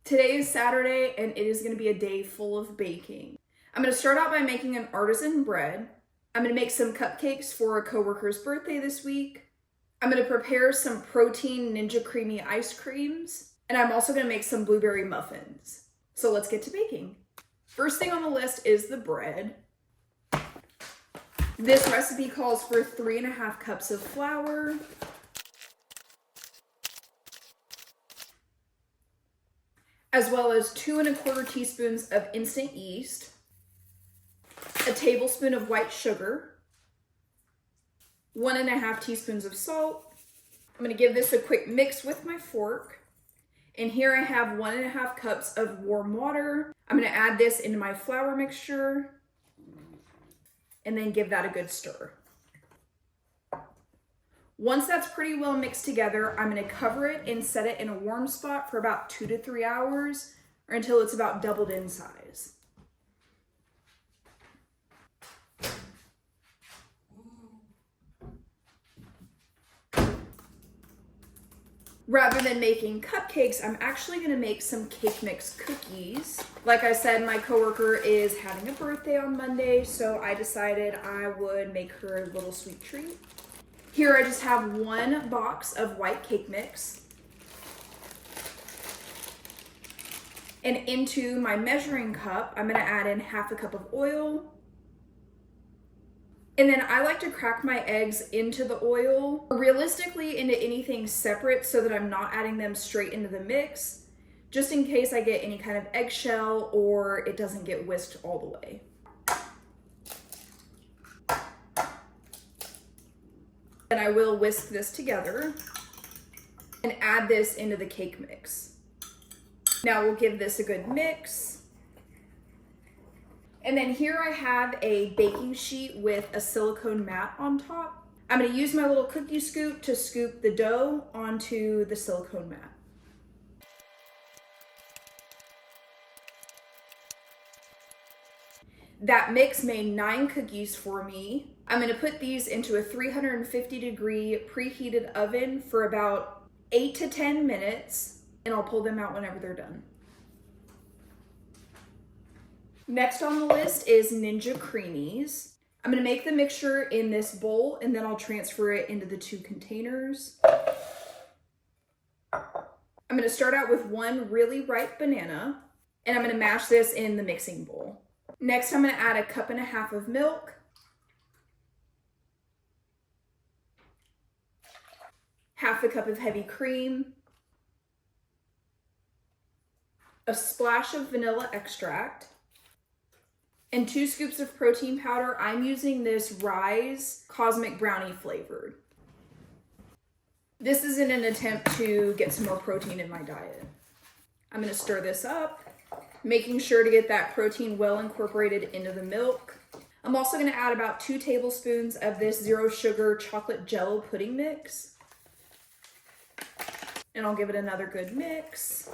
Today is Saturday and it is going to be a day full of baking. I'm going to start out by making an artisan bread. I'm going to make some cupcakes for a coworker's birthday this week. I'm going to prepare some protein Ninja Creamy ice creams. And I'm also going to make some blueberry muffins. So let's get to baking. First thing on the list is the bread. This recipe calls for 3.5 cups of flour, as well as 2¼ teaspoons of instant yeast, a tablespoon of white sugar, 1½ teaspoons of salt. I'm going to give this a quick mix with my fork. And here I have 1½ cups of warm water. I'm going to add this into my flour mixture and then give that a good stir. Once that's pretty well mixed together, I'm going to cover it and set it in a warm spot for about 2 to 3 hours or until it's about doubled in size. Rather than making cupcakes, I'm actually going to make some cake mix cookies. Like I said, my coworker is having a birthday on Monday, so I decided I would make her a little sweet treat. Here I just have 1 box of white cake mix. And into my measuring cup, I'm going to add in ½ cup of oil. And then I like to crack my eggs into the oil, realistically into anything separate so that I'm not adding them straight into the mix, just in case I get any kind of eggshell or it doesn't get whisked all the way. And I will whisk this together and add this into the cake mix. Now we'll give this a good mix. And then here I have a baking sheet with a silicone mat on top. I'm going to use my little cookie scoop to scoop the dough onto the silicone mat. That mix made 9 cookies for me. I'm going to put these into a 350-degree preheated oven for about 8 to 10 minutes, and I'll pull them out whenever they're done. Next on the list is Ninja Creamies. I'm going to make the mixture in this bowl and then I'll transfer it into the 2 containers. I'm going to start out with 1 really ripe banana and I'm going to mash this in the mixing bowl. Next, I'm going to add 1.5 cups of milk, ½ cup of heavy cream, a splash of vanilla extract, and 2 scoops of protein powder. I'm using this Rise Cosmic Brownie flavored. This is in an attempt to get some more protein in my diet. I'm going to stir this up, making sure to get that protein well incorporated into the milk. I'm also going to add about 2 tablespoons of this 0 sugar chocolate jello pudding mix. And I'll give it another good mix.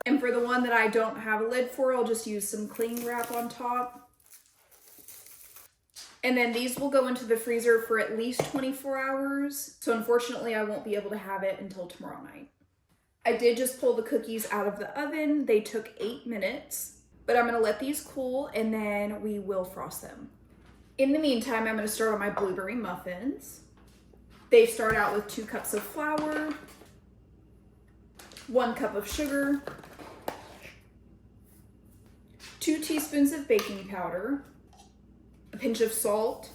And for the one that I don't have a lid for, I'll just use some cling wrap on top. And then these will go into the freezer for at least 24 hours. So unfortunately, I won't be able to have it until tomorrow night. I did just pull the cookies out of the oven. They took 8 minutes, but I'm gonna let these cool and then we will frost them. In the meantime, I'm gonna start on my blueberry muffins. They start out with 2 cups of flour, 1 cup of sugar, 2 teaspoons of baking powder, a pinch of salt.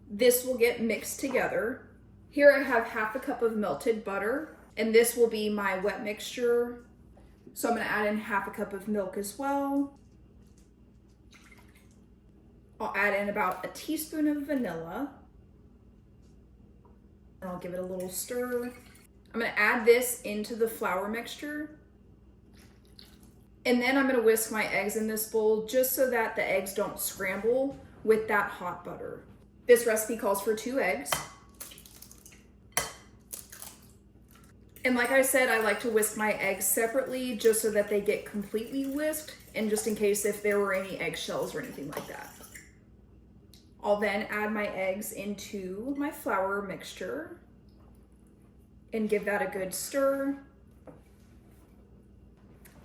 This will get mixed together. Here I have ½ cup of melted butter, and this will be my wet mixture. So I'm going to add in ½ cup of milk as well. I'll add in about 1 teaspoon of vanilla. And I'll give it a little stir. I'm going to add this into the flour mixture. And then I'm going to whisk my eggs in this bowl just so that the eggs don't scramble with that hot butter. This recipe calls for 2 eggs. And like I said, I like to whisk my eggs separately just so that they get completely whisked and just in case if there were any eggshells or anything like that. I'll then add my eggs into my flour mixture. and give that a good stir.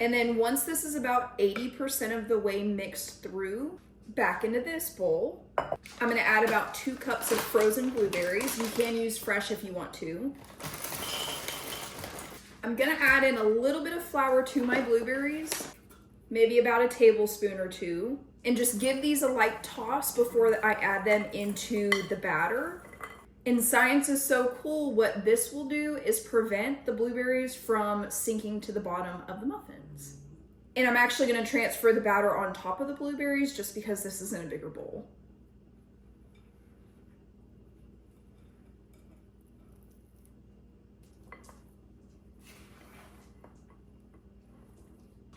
And then once this is about 80% of the way mixed through, back into this bowl, I'm gonna add about 2 cups of frozen blueberries. You can use fresh if you want to. I'm gonna add in a little bit of flour to my blueberries, maybe about a tablespoon or 2, and just give these a light toss before I add them into the batter. And science is so cool, what this will do is prevent the blueberries from sinking to the bottom of the muffins. And I'm actually gonna transfer the batter on top of the blueberries just because this is in a bigger bowl.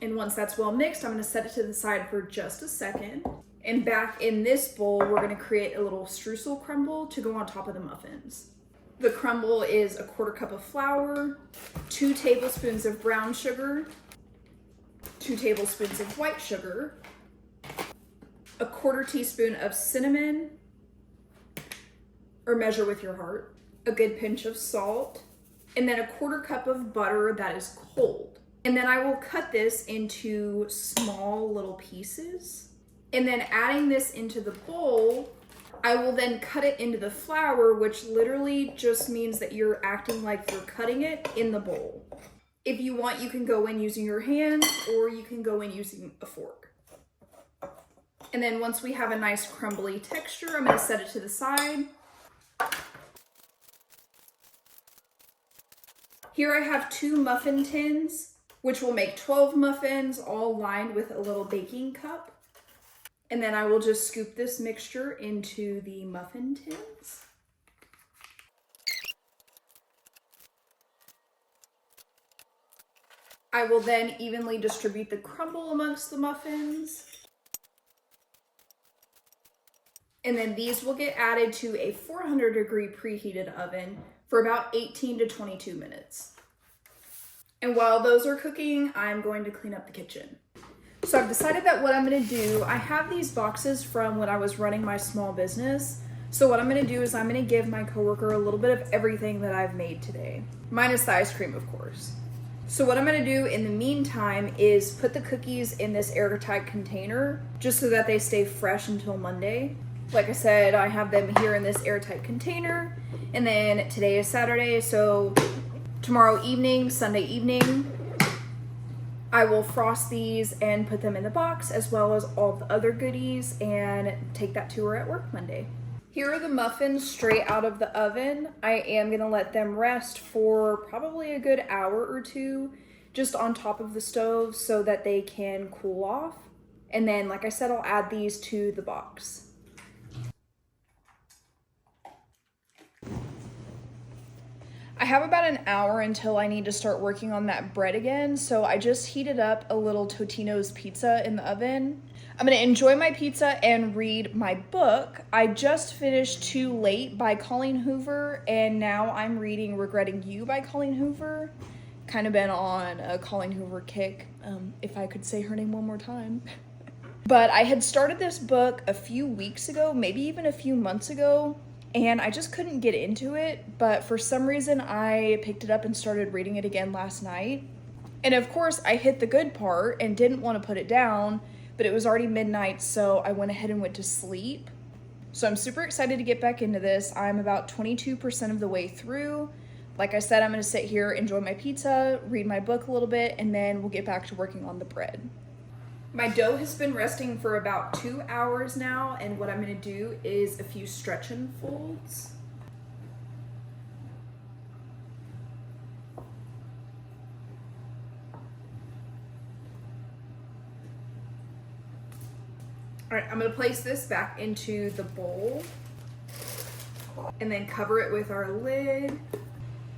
And once that's well mixed, I'm gonna set it to the side for just a second. And back in this bowl, we're gonna create a little streusel crumble to go on top of the muffins. The crumble is a 1/4 cup of flour, 2 tablespoons of brown sugar, 2 tablespoons of white sugar, a 1/4 teaspoon of cinnamon, or measure with your heart, a good pinch of salt, and then a 1/4 cup of butter that is cold. And then I will cut this into small little pieces. And then adding this into the bowl, I will then cut it into the flour, which literally just means that you're acting like you're cutting it in the bowl. If you want, you can go in using your hands or you can go in using a fork. And then once we have a nice crumbly texture, I'm gonna set it to the side. Here I have 2 muffin tins, which will make 12 muffins, all lined with a little baking cup. And then I will just scoop this mixture into the muffin tins. I will then evenly distribute the crumble amongst the muffins. And then these will get added to a 400-degree preheated oven for about 18 to 22 minutes. And while those are cooking, I'm going to clean up the kitchen. So I've decided that what I'm gonna do, I have these boxes from when I was running my small business. So what I'm gonna do is I'm gonna give my coworker a little bit of everything that I've made today, minus the ice cream, of course. So what I'm gonna do in the meantime is put the cookies in this airtight container just so that they stay fresh until Monday. Like I said, I have them here in this airtight container. And then today is Saturday, so tomorrow evening, Sunday evening, I will frost these and put them in the box as well as all the other goodies and take that to her at work Monday. Here are the muffins straight out of the oven. I am gonna let them rest for probably a good hour or 2 just on top of the stove so that they can cool off. And then, like I said, I'll add these to the box. I have about an hour until I need to start working on that bread again, so I just heated up a little Totino's pizza in the oven. I'm gonna enjoy my pizza and read my book. I just finished Too Late by Colleen Hoover, and now I'm reading Regretting You by Colleen Hoover. Kind of been on a Colleen Hoover kick, if I could say her name one more time. But I had started this book a few weeks ago, maybe even a few months ago, and I just couldn't get into it, but for some reason I picked it up and started reading it again last night. And of course I hit the good part and didn't want to put it down, but it was already midnight, so I went ahead and went to sleep. So I'm super excited to get back into this. I'm about 22% of the way through. Like I said, I'm gonna sit here, enjoy my pizza, read my book a little bit, and then we'll get back to working on the bread. My dough has been resting for about 2 hours now, and what I'm gonna do is a few stretch and folds. All right, I'm gonna place this back into the bowl and then cover it with our lid.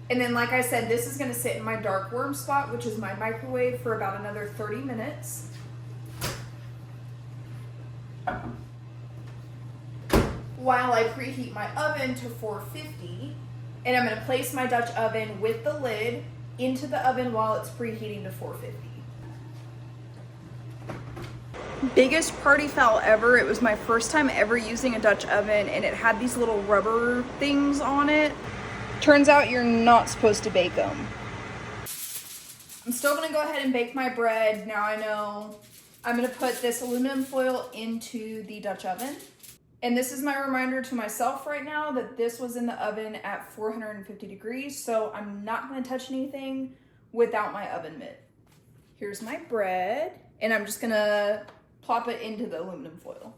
And then, like I said, this is gonna sit in my dark warm spot, which is my microwave, for about another 30 minutes. While I preheat my oven to 450, and I'm gonna place my Dutch oven with the lid into the oven while it's preheating to 450. Biggest party foul ever. It was my first time ever using a Dutch oven, and it had these little rubber things on it. Turns out you're not supposed to bake them. I'm still gonna go ahead and bake my bread. Now I know I'm gonna put this aluminum foil into the Dutch oven. And this is my reminder to myself right now that this was in the oven at 450 degrees, so I'm not gonna touch anything without my oven mitt. Here's my bread, and I'm just gonna plop it into the aluminum foil.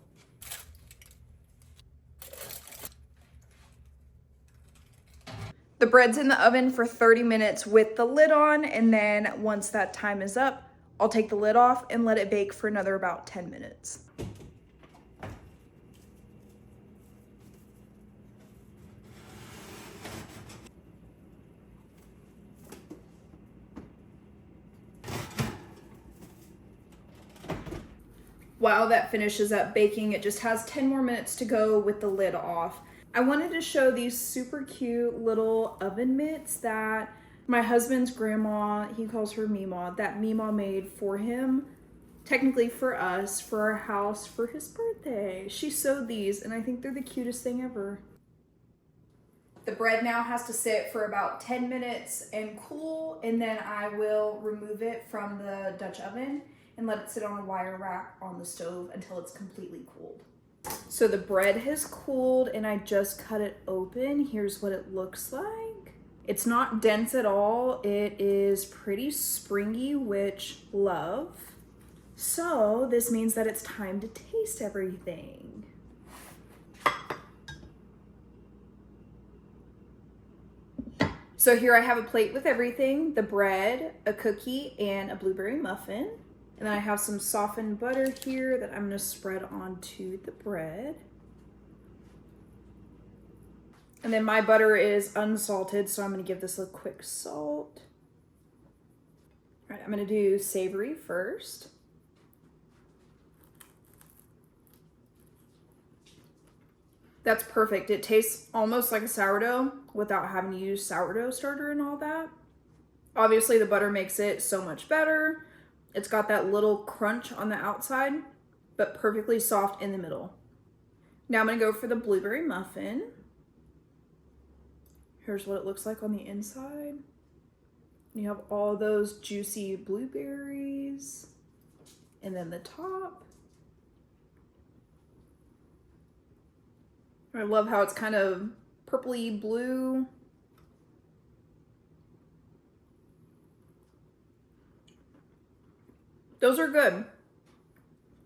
The bread's in the oven for 30 minutes with the lid on, and then once that time is up, I'll take the lid off and let it bake for another about 10 minutes. While that finishes up baking, it just has 10 more minutes to go with the lid off. I wanted to show these super cute little oven mitts that my husband's grandma, he calls her Meemaw, that Meemaw made for him, technically for us, for our house, for his birthday. She sewed these, and I think they're the cutest thing ever. The bread now has to sit for about 10 minutes and cool, and then I will remove it from the Dutch oven and let it sit on a wire rack on the stove until it's completely cooled. So the bread has cooled and I just cut it open. Here's what it looks like. It's not dense at all. It is pretty springy, which love. So this means that it's time to taste everything. So here I have a plate with everything, the bread, a cookie, and a blueberry muffin. And then I have some softened butter here that I'm gonna spread onto the bread. And then my butter is unsalted, so I'm gonna give this a quick salt. All right, I'm gonna do savory first. That's perfect. It tastes almost like a sourdough without having to use sourdough starter and all that. Obviously the butter makes it so much better. It's got that little crunch on the outside, but perfectly soft in the middle. Now I'm gonna go for the blueberry muffin. Here's what it looks like on the inside. You have all those juicy blueberries, and then the top. I love how it's kind of purpley blue. Those are good.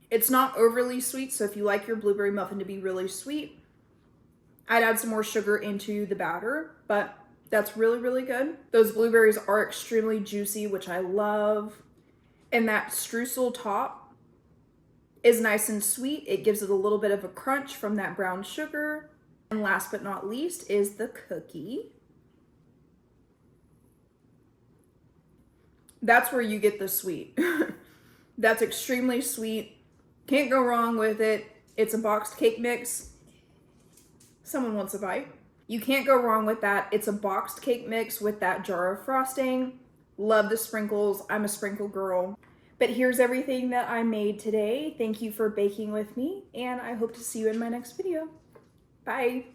It's not overly sweet, so if you like your blueberry muffin to be really sweet, I'd add some more sugar into the batter, but that's really, really good. Those blueberries are extremely juicy, which I love. And that streusel top is nice and sweet. It gives it a little bit of a crunch from that brown sugar. And last but not least is the cookie. That's where you get the sweet. That's extremely sweet. Can't go wrong with it. It's a boxed cake mix. Someone wants a bite. You can't go wrong with that. It's a boxed cake mix with that jar of frosting. Love the sprinkles. I'm a sprinkle girl. But here's everything that I made today. Thank you for baking with me, and I hope to see you in my next video. Bye.